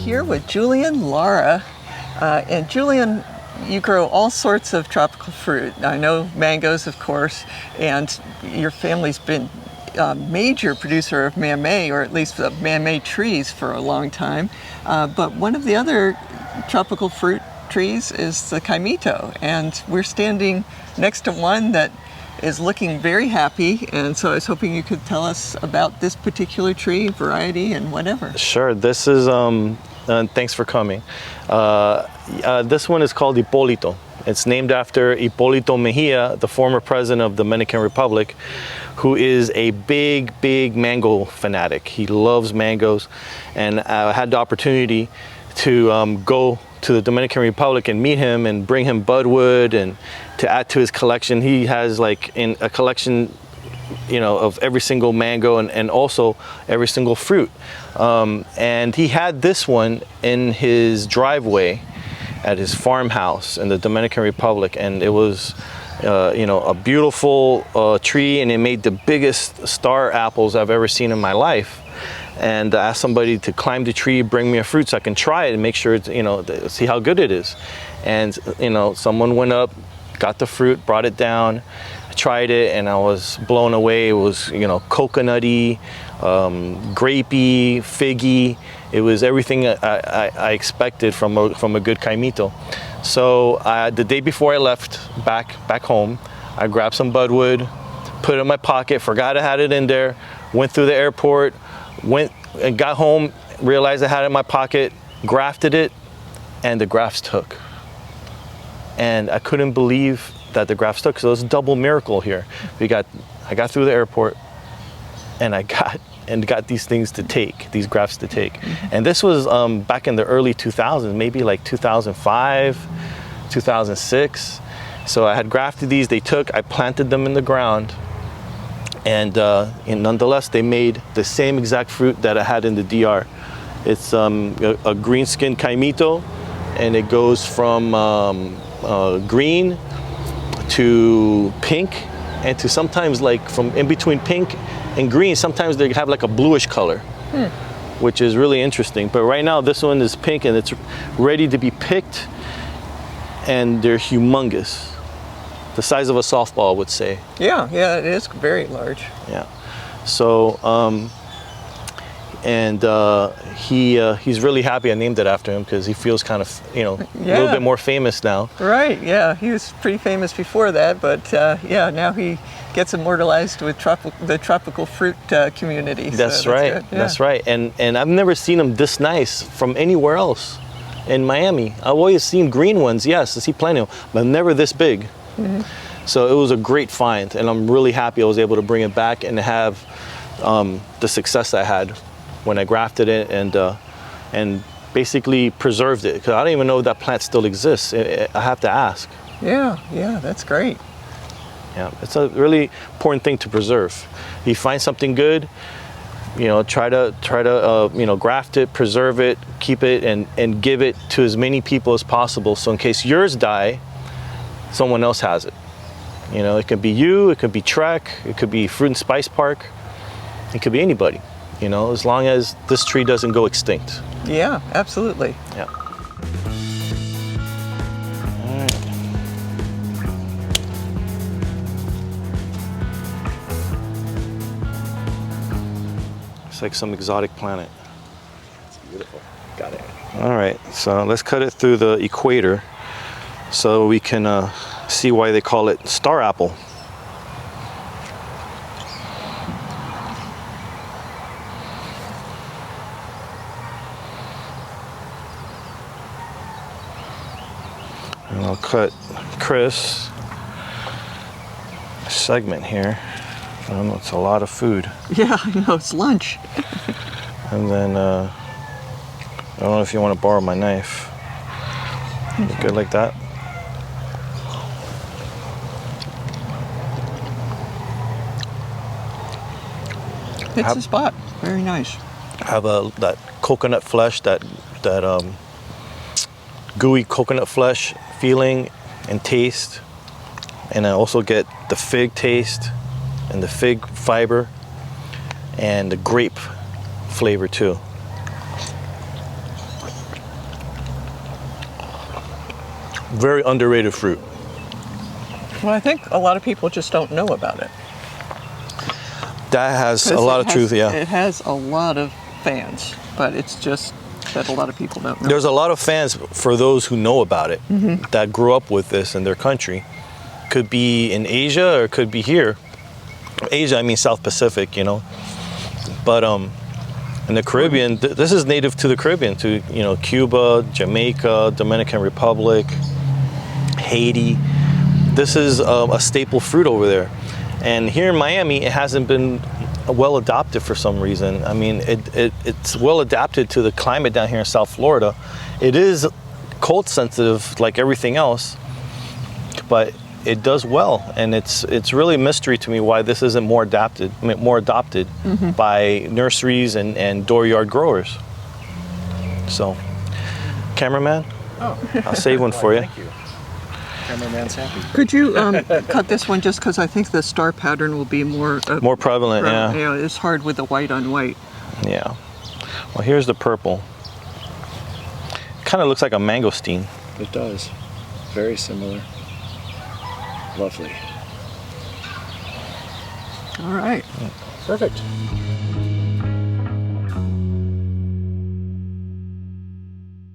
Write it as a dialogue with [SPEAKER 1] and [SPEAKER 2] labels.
[SPEAKER 1] here with Julian Lara. And Julian, you grow all sorts of tropical fruit. I know mangoes, of course, and your family's been a major producer of mamey, or at least of mamey trees for a long time. But one of the other tropical fruit trees is the Caimito, and we're standing next to one that is looking very happy, and so I was hoping you could tell us about this particular tree, variety, and whatever.
[SPEAKER 2] Sure. This is, thanks for coming. This one is called Hipolito. It's named after Hipolito Mejia, the former president of the Dominican Republic, who is a big mango fanatic. He loves mangoes, and I had the opportunity to go to the Dominican Republic and meet him and bring him budwood and to add to his collection. He has like a collection, you know, of every single mango and also every single fruit. And he had this one in his driveway at his farmhouse in the Dominican Republic, and it was you know, a beautiful tree, and it made the biggest star apples I've ever seen in my life. And I asked somebody to climb the tree, bring me a fruit so I can try it and make sure it's, you know, see how good it is. And, you know, someone went up, got the fruit, brought it down, I tried it, and I was blown away. It was, you know, coconutty, grapey, figgy. It was everything I expected from a good Caimito. So the day before I left back home, I grabbed some budwood, put it in my pocket, forgot I had it in there, went through the airport, went and got home, realized I had it in my pocket, grafted it, and the grafts took. And I couldn't believe that the grafts took, so it was a double miracle here. I got through the airport, and I got these things to take, these grafts to take. And this was back in the early 2000s, maybe like 2005, 2006. So I had grafted these, they took, I planted them in the ground, and nonetheless, they made the same exact fruit that I had in the DR. It's a green-skinned Caimito, and it goes from green to pink, and to sometimes like from in between pink and green, sometimes they have like a bluish color, which is really interesting. But right now, this one is pink, and it's ready to be picked, and they're humongous. The size of a softball, I would say.
[SPEAKER 1] Yeah, it is very large.
[SPEAKER 2] Yeah. So, he's really happy I named it after him, because he feels kind of, you know, a little bit more famous now.
[SPEAKER 1] Right, yeah. He was pretty famous before that, but yeah, now he gets immortalized with the tropical fruit community.
[SPEAKER 2] That's
[SPEAKER 1] so
[SPEAKER 2] right.
[SPEAKER 1] That's,
[SPEAKER 2] that's right. And I've never seen him this nice from anywhere else in Miami. I've always seen green ones, yes, I see plenty of them, but never this big. So it was a great find, and I'm really happy I was able to bring it back and have the success I had when I grafted it and basically preserved it, because I don't even know if that plant still exists. I have to ask.
[SPEAKER 1] Yeah, that's great.
[SPEAKER 2] Yeah, it's a really important thing to preserve. You find something good, you know, try to you know, graft it, preserve it, keep it, and give it to as many people as possible, so in case yours die, someone else has it. You know, it could be you, it could be Trek, it could be Fruit and Spice Park, it could be anybody, you know, as long as this tree doesn't go extinct.
[SPEAKER 1] Yeah, absolutely.
[SPEAKER 2] Yeah. All right. It's like some exotic planet.
[SPEAKER 1] It's beautiful. Got it.
[SPEAKER 2] All right, so let's cut it through the equator so we can see why they call it star apple. And I'll cut Chris a segment here. I don't know, it's a lot of food.
[SPEAKER 1] Yeah, I know, it's lunch.
[SPEAKER 2] And then, I don't know if you want to borrow my knife. You good like that?
[SPEAKER 1] It's a spot. Very nice.
[SPEAKER 2] Have that coconut flesh, that gooey coconut flesh feeling and taste, and I also get the fig taste and the fig fiber and the grape flavor too. Very underrated fruit.
[SPEAKER 1] Well, I think a lot of people just don't know about it.
[SPEAKER 2] That has a
[SPEAKER 1] 'Cause
[SPEAKER 2] lot
[SPEAKER 1] it
[SPEAKER 2] of
[SPEAKER 1] has-
[SPEAKER 2] truth, yeah.
[SPEAKER 1] It has a lot of fans, but it's just that a lot of people don't know.
[SPEAKER 2] There's a lot of fans for those who know about it, that grew up with this in their country. Could be in Asia or could be here. Asia, I mean South Pacific, you know. But in the Caribbean, this is native to the Caribbean, to, you know, Cuba, Jamaica, Dominican Republic, Haiti. This is a staple fruit over there. And here in Miami, it hasn't been well adopted for some reason. I mean, it's well adapted to the climate down here in South Florida. It is cold sensitive like everything else, but it does well. And it's really a mystery to me why this isn't more adopted by nurseries and dooryard growers. So, cameraman, I'll save one for you.
[SPEAKER 3] Thank you. Cameraman's happy.
[SPEAKER 1] Could you cut this one just because I think the star pattern will be more
[SPEAKER 2] Prevalent, yeah.
[SPEAKER 1] Yeah, it's hard with the white on white.
[SPEAKER 2] Yeah. Well, here's the purple. Kind of looks like a mangosteen.
[SPEAKER 3] It does. Very similar. Lovely.
[SPEAKER 1] All right.
[SPEAKER 3] Perfect.